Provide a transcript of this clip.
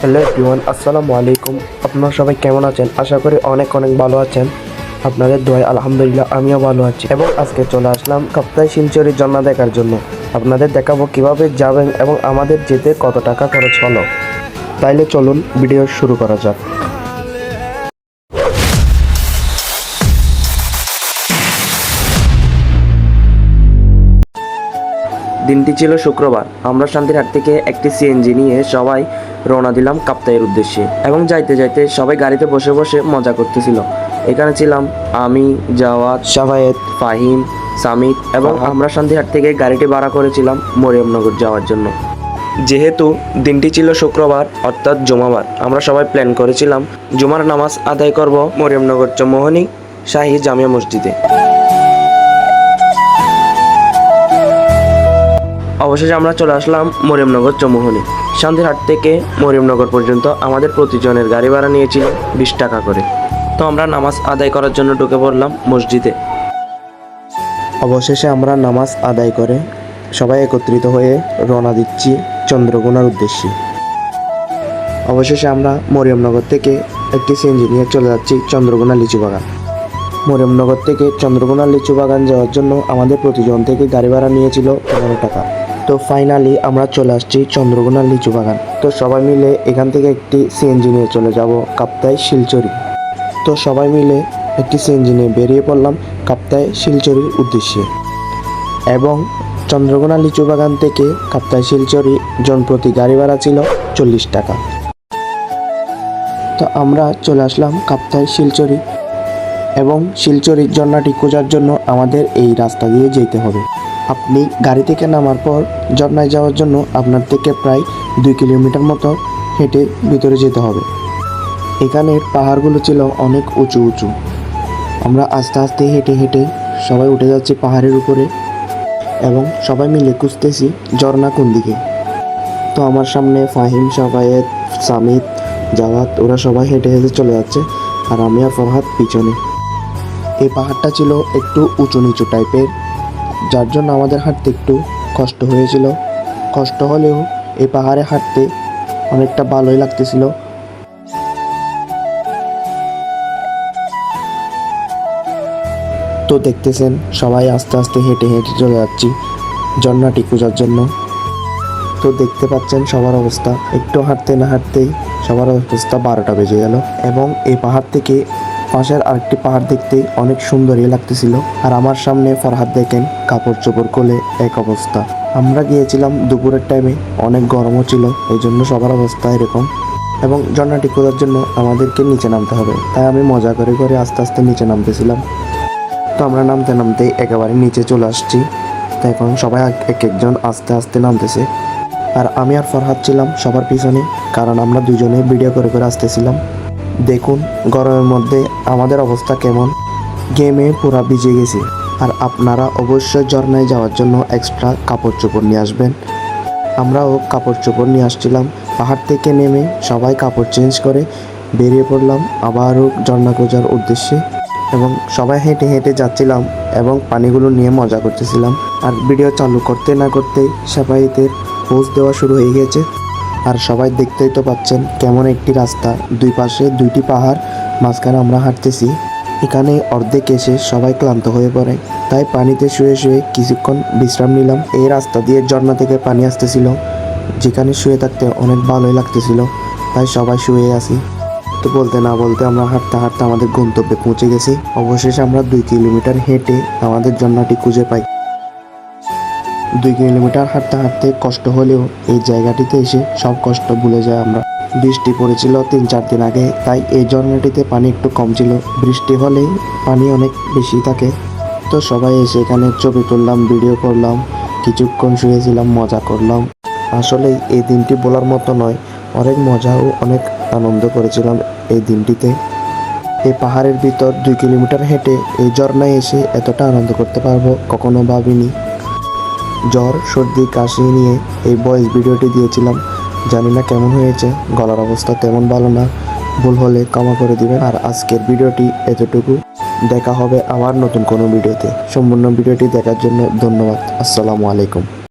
Hello everyone, আসসালামু আলাইকুম। আপনারা সবাই কেমন আছেন? আশা করি অনেক অনেক ভালো আছেন। আপনাদের দোয়ায় আলহামদুলিল্লাহ আমিও ভালো আছি। এবং আজকে চলে আসলাম কাপ্তাই শিলচরের ঝর্ণা দেখার জন্য। আপনাদের দেখাবো কিভাবে যাবেন এবং আমাদের যেতে কত টাকা খরচ হলো। তাইলে চলুন ভিডিও শুরু করা যাক। দিনটি ছিল শুক্রবার। আমরা শান্তিরহাট থেকে একটি সিএনজি নিয়ে সবাই রওনা দিলাম কাপ্তাইয়ের উদ্দেশ্যে। এবং যাইতে যাইতে সবাই গাড়িতে বসে বসে মজা করতেছিল। এখানে ছিলাম আমি, জাওয়াদ, শাফায়েত, ফাহিম, সামিত এবং আমরা শান্তিরহাট থেকে গাড়িটি ভাড়া করেছিলাম মরিয়মনগর যাওয়ার জন্য। যেহেতু দিনটি ছিল শুক্রবার অর্থাৎ জুমাবার, আমরা সবাই প্ল্যান করেছিলাম জুমার নামাজ আদায় করব মরিয়মনগর চৌমোহনী শাহী জামিয়া মসজিদে। অবশেষে আমরা চলে আসলাম মরিয়মনগর চৌমোহনী। শান্তিরহাট থেকে মরিয়মনগর পর্যন্ত আমাদের প্রতিজনের গাড়ি ভাড়া নিয়েছিল 20 টাকা করে। তো আমরা নামাজ আদায় করার জন্য ঢুকে পড়লাম মসজিদে। অবশেষে আমরা নামাজ আদায় করে সবাই একত্রিত হয়ে রওনা দিচ্ছি চন্দ্রকোনার উদ্দেশ্যে। অবশেষে আমরা মরিয়মনগর থেকে একটি সিএনজি নিয়ে চলে যাচ্ছি চন্দ্রকোনা লিচু বাগান। মরিয়মনগর থেকে চন্দ্রকোনা লিচু বাগান যাওয়ার জন্য আমাদের প্রতিজন থেকে গাড়ি ভাড়া নিয়েছিল 15 টাকা। তো ফাইনালি আমরা চলে আসছি চন্দ্রকোনা লিচু বাগান। তো সবাই মিলে এখান থেকে একটি সিএনজি নিয়ে চলে যাব কাপ্তাই শিলচরি। তো সবাই মিলে একটি সিএনজি নিয়ে বেরিয়ে পড়লাম কাপ্তাই শিলচরির উদ্দেশ্যে। এবং চন্দ্রকোনা লিচু বাগান থেকে কাপ্তাই শিলচরি জনপ্রতি গাড়ি ভাড়া ছিল 40 টাকা। তো আমরা চলে আসলাম কাপ্তাই শিলচরি। এবং শিলচরির ঝর্ণাটি খোঁজার জন্য আমাদের এই রাস্তা দিয়ে যেতে হবে। আপনি গাড়ি থেকে নামার পর ঝর্ণায় যাওয়ার জন্য আপনার থেকে প্রায় 2 কিলোমিটার মতো হেঁটে ভিতরে যেতে হবে। এখানের পাহাড়গুলো ছিল অনেক উঁচু উঁচু। আমরা আস্তে আস্তে হেঁটে হেঁটে সবাই উঠে যাচ্ছি পাহাড়ের উপরে এবং সবাই মিলে খুঁজতেছি ঝর্ণা কোন দিকে। তো আমার সামনে ফাহিম, শাফায়েত, সামিত, জাওয়াত ওরা সবাই হেঁটে হেঁটে চলে যাচ্ছে আর আমি আর ফরহাদ পিছনে। এই পাহাড়টা ছিল একটু উঁচু নিচু টাইপের, যার জন্য আমাদের হাঁটতে একটু কষ্ট হয়েছিল। কষ্ট হলেও এই পাহাড়ে হাঁটতে অনেকটা ভালোই লাগতেছিল। তো দেখতেছেন সবাই আস্তে আস্তে হেঁটে হেঁটে চলে যাচ্ছি ঝর্ণাটি খোঁজার জন্য। তো দেখতে পাচ্ছেন সবার অবস্থা, একটু হাঁটতে না হাঁটতেই সবার অবস্থা 12টা বেজে গেল। এবং এই পাহাড় থেকে পাশের আরেকটি পাহাড় দেখতে অনেক সুন্দরই লাগতেছিল। আর আমার সামনে ফরহাদ দেখেন কাপড় চোপড় খুলে এক অবস্থা। আমরা গিয়েছিলাম দুপুরের টাইমে, অনেক গরমও ছিল, এই জন্য সবার অবস্থা এরকম। এবং ঝর্ণাটি খোঁজার জন্য আমাদেরকে নিচে নামতে হবে, তাই আমি মজা করে করে আস্তে আস্তে নিচে নামতেছিলাম। তো আমরা নামতে নামতে একেবারে নিচে চলে আসছি। তো এখন সবাই এক একজন আস্তে আস্তে নামতেছে। আর আমি আর ফরহাদ ছিলাম সবার পিছনে, কারণ আমরা দুজনে ভিডিও করে করে আসতেছিলাম। দেখুন গরমের মধ্যে আমাদের অবস্থা কেমন, গেমে পুরা ভিজে গেছি। আর আপনারা অবশ্যই ঝর্ণায় যাওয়ার জন্য এক্সট্রা কাপড় চোপড় নিয়ে আসবেন। আমরাও কাপড় চোপড় নিয়ে আসছিলাম। পাহাড় থেকে নেমে সবাই কাপড় চেঞ্জ করে বেরিয়ে পড়লাম আবারও ঝর্ণা খোঁজার উদ্দেশ্যে। এবং সবাই হেঁটে হেঁটে যাচ্ছিলাম এবং পানিগুলো নিয়ে মজা করতেছিলাম। আর ভিডিও চালু করতে না করতেই সাফাইতের পোস্ট দেওয়া শুরু হয়ে গেছে। আর সবাই দেখতেই তো পাচ্ছেন কেমন একটি রাস্তা, দুই পাশে দুইটি পাহাড়, মাঝখানে আমরা হাঁটতেছি। এখানে অর্ধেক এসে সবাই ক্লান্ত হয়ে পড়ে, তাই পানিতে শুয়ে শুয়ে কিছুক্ষণ বিশ্রাম নিলাম। এই রাস্তা দিয়ে ঝর্ণা থেকে পানি আসতেছিল, যেখানে শুয়ে থাকতে অনেক ভালোই লাগতেছিল, তাই সবাই শুয়ে আসি। তো বলতে না বলতে আমরা হাঁটতে হাঁটতে আমাদের গন্তব্যে পৌঁছে গেছি। অবশেষে আমরা 2 কিলোমিটার হেঁটে আমাদের ঝর্ণাটি খুঁজে পাই। 2 কিলোমিটার হাঁটতে হাঁটতে কষ্ট হলেও এই জায়গাটিতে এসে সব কষ্ট ভুলে যায় আমরা। বৃষ্টি পড়েছিল 3-4 দিন আগে, তাই এই ঝর্ণাটিতে পানি একটু কম ছিল। বৃষ্টি হলেই পানি অনেক বেশি থাকে। তো সবাই এসে এখানে ছবি তুললাম, ভিডিও করলাম, কিছুক্ষণ শুয়েছিলাম, মজা করলাম। আসলে এই দিনটি বলার মতো নয়, অনেক মজা ও অনেক আনন্দ করেছিলাম এই দিনটিতে। এই পাহাড়ের ভিতর 2 কিলোমিটার হেঁটে এই ঝর্ণায় এসে এতটা আনন্দ করতে পারবো কখনো ভাবিনি। জ্বর, সর্দি, কাশি নিয়ে এই ভয়েস ভিডিওটি দিয়েছিলাম, জানি না কেমন হয়েছে, গলার অবস্থা তেমন ভালো না, ভুল হলে ক্ষমা করে দিবেন। আর আজকের ভিডিওটি এতটুকু, দেখা হবে আবার নতুন কোনো ভিডিওতে। সম্পূর্ণ ভিডিওটি দেখার জন্য ধন্যবাদ। আসসালামু আলাইকুম।